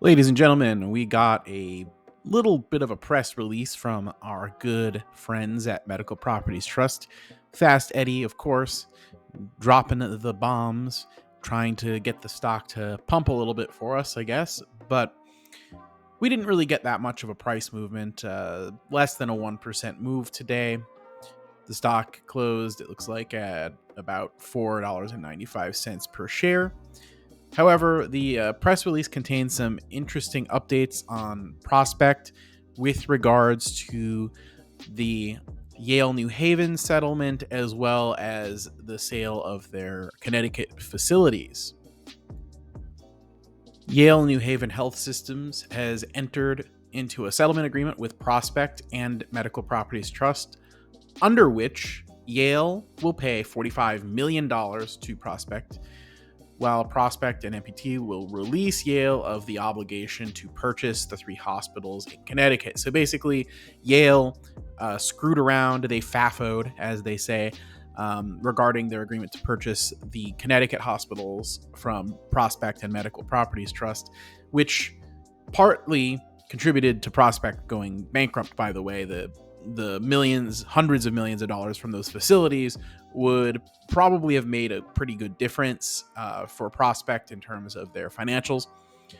Ladies and gentlemen, we got a little bit of a press release from our good friends at Medical Properties Trust. Fast Eddie, of course, dropping the bombs, trying to get the stock to pump a little bit for us, I guess. But we didn't really get that much of a price movement, less than a 1% move today. The stock closed, it looks like, at about $4.95 per share. However, the press release contains some interesting updates on Prospect with regards to the Yale New Haven settlement as well as the sale of their Connecticut facilities. Yale New Haven Health Systems has entered into a settlement agreement with Prospect and Medical Properties Trust, under which Yale will pay $45 million to Prospect, while Prospect and MPT will release Yale of the obligation to purchase the 3 hospitals in Connecticut. So basically, Yale screwed around, they FAFO'd, as they say, regarding their agreement to purchase the Connecticut hospitals from Prospect and Medical Properties Trust, which partly contributed to Prospect going bankrupt, by the way. The millions, hundreds of millions of dollars from those facilities would probably have made a pretty good difference for Prospect in terms of their financials.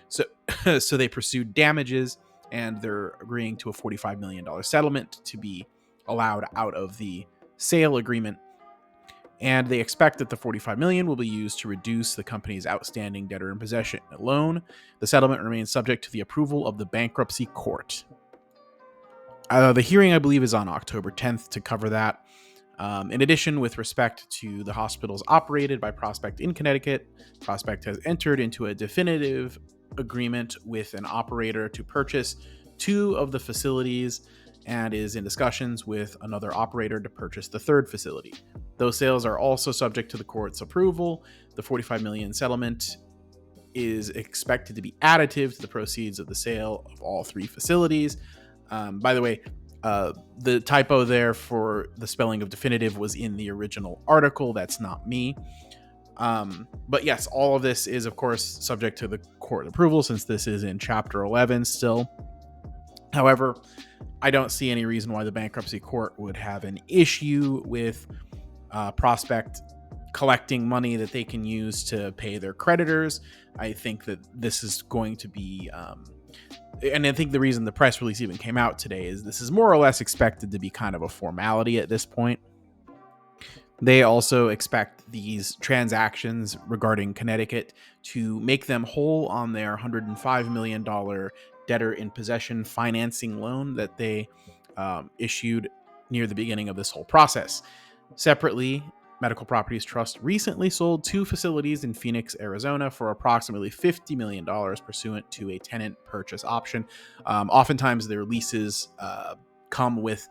So they pursued damages, and they're agreeing to a $45 million settlement to be allowed out of the sale agreement. And they expect that the $45 million will be used to reduce the company's outstanding debtor in possession loan. The settlement remains subject to the approval of the bankruptcy court. The hearing, I believe, is on October 10th to cover that. In addition, with respect to the hospitals operated by Prospect in Connecticut, Prospect has entered into a definitive agreement with an operator to purchase 2 of the facilities and is in discussions with another operator to purchase the 3rd facility. Those sales are also subject to the court's approval. The $45 million settlement is expected to be additive to the proceeds of the sale of all 3 facilities. By the way, the typo there for the spelling of definitive was in the original article. That's not me. But yes, all of this is, of course, subject to the court approval since this is in Chapter 11 still. However, I don't see any reason why the bankruptcy court would have an issue with Prospect collecting money that they can use to pay their creditors. I think that this is going to be... and I think the reason the press release even came out today is this is more or less expected to be kind of a formality at this point. They also expect these transactions regarding Connecticut to make them whole on their $105 million debtor in possession financing loan that they issued near the beginning of this whole process. Separately, Medical Properties Trust recently sold 2 facilities in Phoenix, Arizona for approximately $50 million pursuant to a tenant purchase option. Oftentimes, their leases come with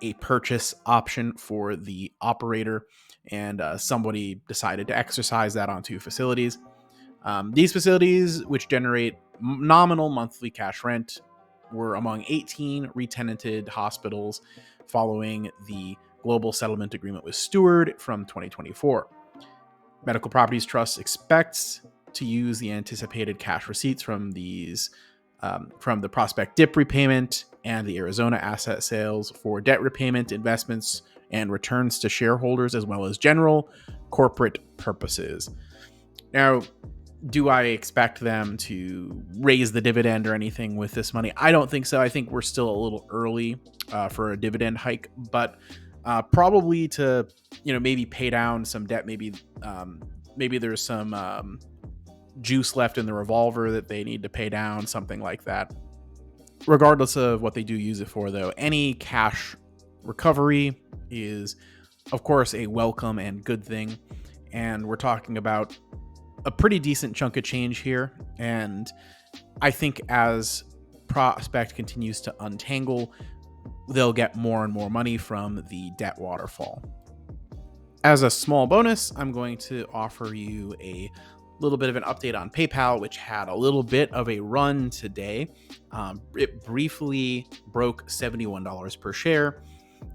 a purchase option for the operator, and somebody decided to exercise that on 2 facilities. These facilities, which generate nominal monthly cash rent, were among 18 retenanted hospitals following the global settlement agreement with Steward from 2024. Medical Properties Trust expects to use the anticipated cash receipts from these from the Prospect DIP repayment and the Arizona asset sales for debt repayment, investments, and returns to shareholders, as well as general corporate purposes. Now, do I expect them to raise the dividend or anything with this money? I don't think so. I think we're still a little early for a dividend hike, but probably to, maybe pay down some debt. Maybe there's some juice left in the revolver that they need to pay down, something like that. Regardless of what they do use it for, though, any cash recovery is, of course, a welcome and good thing. And we're talking about a pretty decent chunk of change here. And I think as Prospect continues to untangle, they'll get more and more money from the debt waterfall. As a small bonus, I'm going to offer you a little bit of an update on PayPal, which had a little bit of a run today. It briefly broke $71 per share,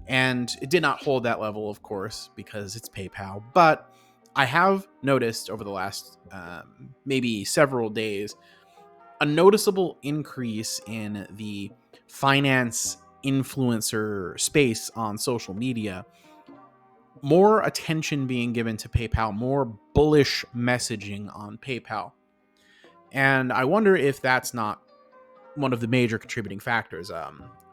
and it did not hold that level, of course, because it's PayPal. But I have noticed over the last maybe several days a noticeable increase in the finance influencer space on social media, more attention being given to PayPal, more bullish messaging on PayPal. And I wonder if that's not one of the major contributing factors.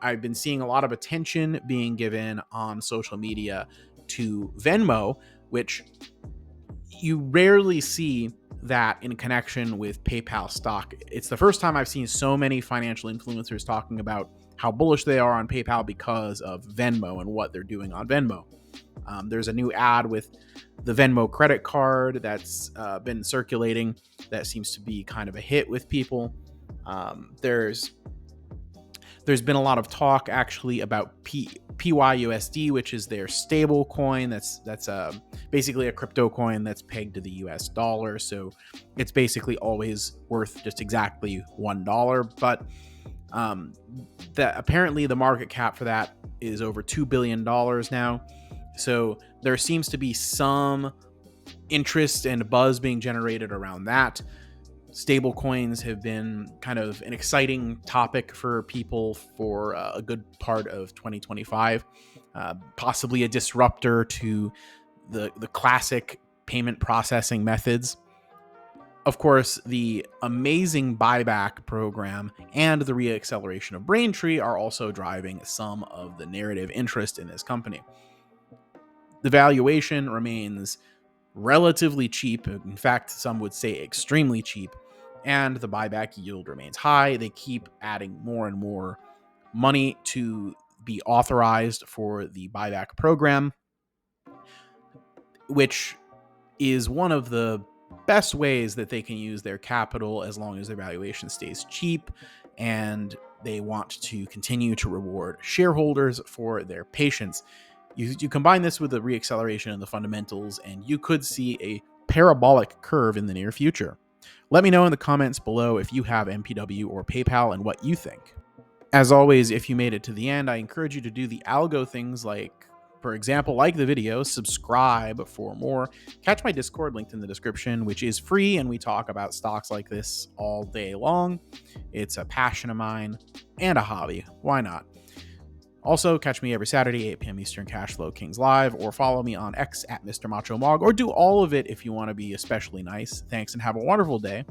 I've been seeing a lot of attention being given on social media to Venmo, which you rarely see that in connection with PayPal stock. It's the first time I've seen so many financial influencers talking about how bullish they are on PayPal because of Venmo and what they're doing on Venmo. There's a new ad with the Venmo credit card that's been circulating that seems to be kind of a hit with people. There's been a lot of talk actually about PYUSD, which is their stable coin. That's basically a crypto coin that's pegged to the US dollar. So it's basically always worth just exactly $1. But that apparently the market cap for that is over $2 billion now. So there seems to be some interest and buzz being generated around that. Stable coins have been kind of an exciting topic for people for a good part of 2025, possibly a disruptor to the classic payment processing methods. Of course, the amazing buyback program and the reacceleration of Braintree are also driving some of the narrative interest in this company. The valuation remains relatively cheap. In fact, some would say extremely cheap. And the buyback yield remains high. They keep adding more and more money to be authorized for the buyback program, which is one of the best ways that they can use their capital as long as their valuation stays cheap, and they want to continue to reward shareholders for their patience. You combine this with the reacceleration and the fundamentals, and you could see a parabolic curve in the near future. Let me know in the comments below if you have MPW or PayPal and what you think. As always, if you made it to the end, I encourage you to do the algo things like, for example, like the video, subscribe for more, catch my Discord linked in the description, which is free, and we talk about stocks like this all day long. It's a passion of mine and a hobby. Why not? Also, catch me every Saturday, 8 p.m. Eastern, Cashflow Kings Live, or follow me on X at Mr. Macho Mog, or do all of it if you want to be especially nice. Thanks and have a wonderful day.